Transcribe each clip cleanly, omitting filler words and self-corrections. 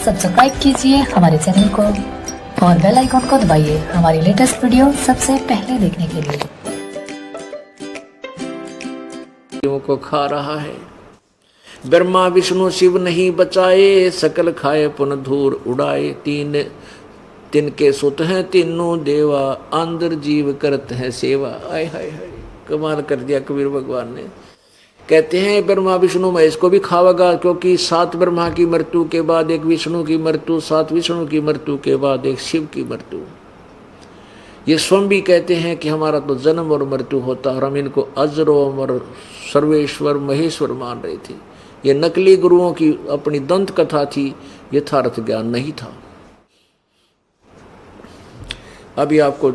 Subscribe कीजिए हमारे channel को और बेल आइकॉन को दबाइए हमारी लेटेस्ट वीडियो सबसे पहले देखने के लिए। को खा रहा है, ब्रह्मा विष्णु शिव नहीं बचाए, सकल खाए पुन धूर उड़ाए। तिनके सुत हैं तीनों देवा, अंदर जीव करत है सेवा। आय हाय हाय, कमाल कर दिया कबीर भगवान ने। कहते हैं ब्रह्मा विष्णु महेश को भी खावेगा, क्योंकि 7 ब्रह्मा की मृत्यु के बाद एक विष्णु की मृत्यु, 7 विष्णु की मृत्यु के बाद एक शिव की मृत्यु। ये स्वयं भी कहते हैं कि हमारा तो जन्म और मृत्यु होता और हम इनको अजर अमर सर्वेश्वर महेश्वर मान रहे थे। ये नकली गुरुओं की अपनी दंत कथा थी, यथार्थ ज्ञान नहीं था। अभी आपको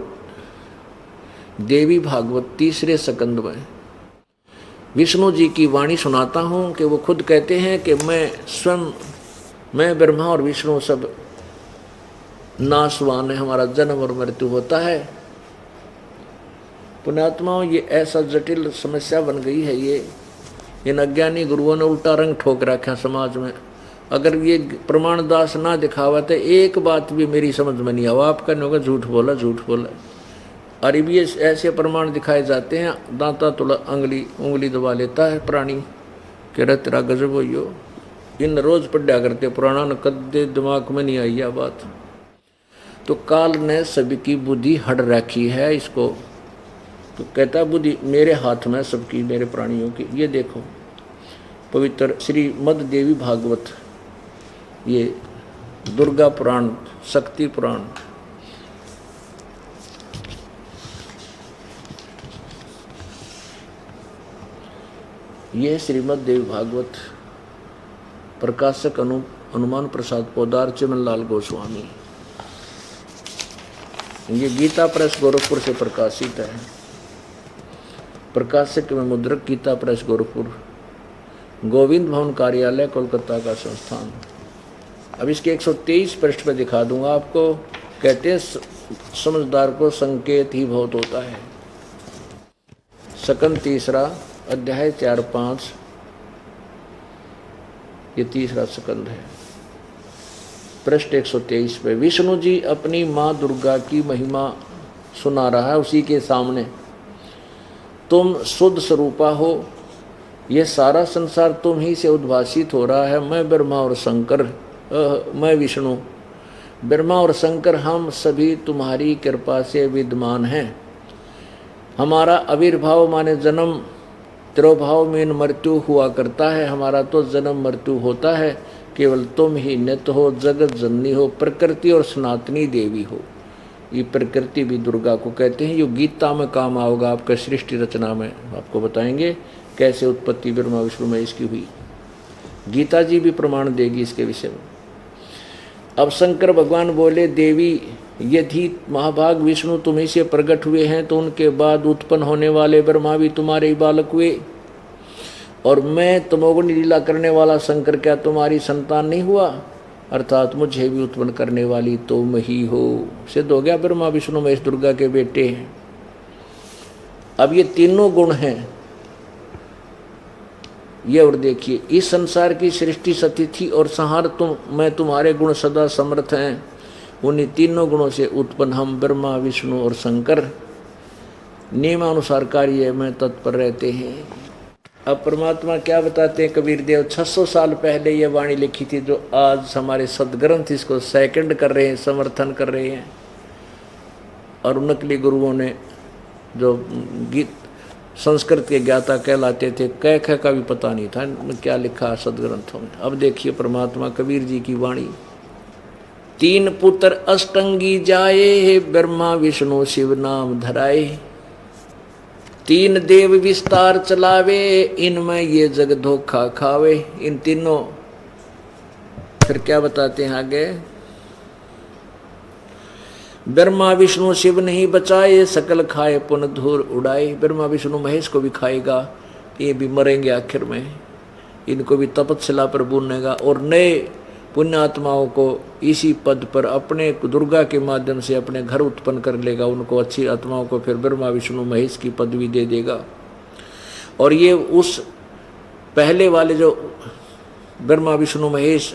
देवी भागवत 3 स्कंद में विष्णु जी की वाणी सुनाता हूं कि वो खुद कहते हैं कि मैं ब्रह्मा और विष्णु सब नाशवान है, हमारा जन्म और मृत्यु होता है। पुण्यात्माओं, ये ऐसा जटिल समस्या बन गई है। ये इन अज्ञानी गुरुओं ने उल्टा रंग ठोक रखा समाज में। अगर ये प्रमाण दास ना दिखावा तो एक बात भी मेरी समझ में नहीं आवा, आप कहने होगा झूठ बोला झूठ बोला। अरे भी ऐसे प्रमाण दिखाए जाते हैं, दांता तुला उंगली दबा लेता है प्राणी, कह रहा तेरा गजब हो। इन रोज पढ़ा करते पुराना न कदे दिमाग में नहीं आई यह बात। तो काल ने सभी की बुद्धि हट रखी है इसको। तो कहता बुद्धि मेरे हाथ में सबकी, मेरे प्राणियों की। ये देखो पवित्र श्रीमद् देवी भागवत, ये दुर्गा पुराण, शक्ति पुराण, ये श्रीमद् देवी भागवत, प्रकाशक हनुमान प्रसाद पोदार, चिमनलाल गोस्वामी। ये गीता प्रेस गोरखपुर से प्रकाशित है। प्रकाशक में मुद्रक गीता प्रेस गोरखपुर, गोविंद भवन कार्यालय कोलकाता का संस्थान। अब इसके 123 पृष्ठ पे दिखा दूंगा आपको। कहते हैं समझदार को संकेत ही बहुत होता है। स्कंद 3 अध्याय 4-5, ये 3 स्कंद है। पृष्ठ 123 पे विष्णु जी अपनी माँ दुर्गा की महिमा सुना रहा है उसी के सामने। तुम शुद्ध स्वरूपा हो, यह सारा संसार तुम ही से उद्भासित हो रहा है। मैं ब्रह्मा और शंकर, मैं विष्णु, ब्रह्मा और शंकर हम सभी तुम्हारी कृपा से विद्यमान हैं। हमारा आविर्भाव माने जन्म, तिरोभाव में मृत्यु हुआ करता है। हमारा तो जन्म मृत्यु होता है, केवल तुम ही नित्य हो, जगत जननी हो, प्रकृति और सनातनी देवी हो। ये प्रकृति भी दुर्गा को कहते हैं। ये गीता में काम आओगा आपका, सृष्टि रचना में आपको बताएंगे कैसे उत्पत्ति ब्रह्मा विष्णु महेश की हुई। गीता जी भी प्रमाण देगी इसके विषय में। अब शंकर भगवान बोले देवी यदि महाभाग विष्णु तुम्ही से प्रकट हुए हैं तो उनके बाद उत्पन्न होने वाले ब्रह्मा भी तुम्हारे ही बालक हुए, और मैं तमोगुण लीला करने वाला शंकर क्या तुम्हारी संतान नहीं हुआ? अर्थात मुझे भी उत्पन्न करने वाली तुम ही हो। सिद्ध हो गया ब्रह्मा विष्णु महेश दुर्गा के बेटे हैं। अब ये तीनों गुण हैं ये। और देखिए इस संसार की सृष्टि सतिथि और संहार मैं तुम्हारे गुण सदा समर्थ हैं। उन्हीं तीनों गुणों से उत्पन्न हम ब्रह्मा विष्णु और शंकर नियमानुसार कार्य में तत्पर रहते हैं। अब परमात्मा क्या बताते हैं कबीर देव, 600 साल पहले ये वाणी लिखी थी, जो आज हमारे सदग्रंथ इसको सेकंड कर रहे हैं, समर्थन कर रहे हैं। और नकली गुरुओं ने जो गीत संस्कृत के ज्ञाता कहलाते थे, कह का भी पता नहीं था क्या लिखा सदग्रंथों में। अब देखिए परमात्मा कबीर जी की वाणी। 3 पुत्र अष्टंगी जाए, ब्रह्मा विष्णु शिव नाम धराए। 3 देव विस्तार चलावे, इनमें ये जग धोखा खावे। इन तीनों फिर क्या बताते हैं आगे, ब्रह्मा विष्णु शिव नहीं बचाए, सकल खाए पुन धूर उड़ाए। ब्रह्मा विष्णु महेश को भी खाएगा, ये भी मरेंगे आखिर में। इनको भी तपस्या पर बुनेगा और नए पुण्यात्माओं को इसी पद पर अपने दुर्गा के माध्यम से अपने घर उत्पन्न कर लेगा। उनको अच्छी आत्माओं को फिर ब्रह्मा विष्णु महेश की पदवी दे देगा। और ये उस पहले वाले जो ब्रह्मा विष्णु महेश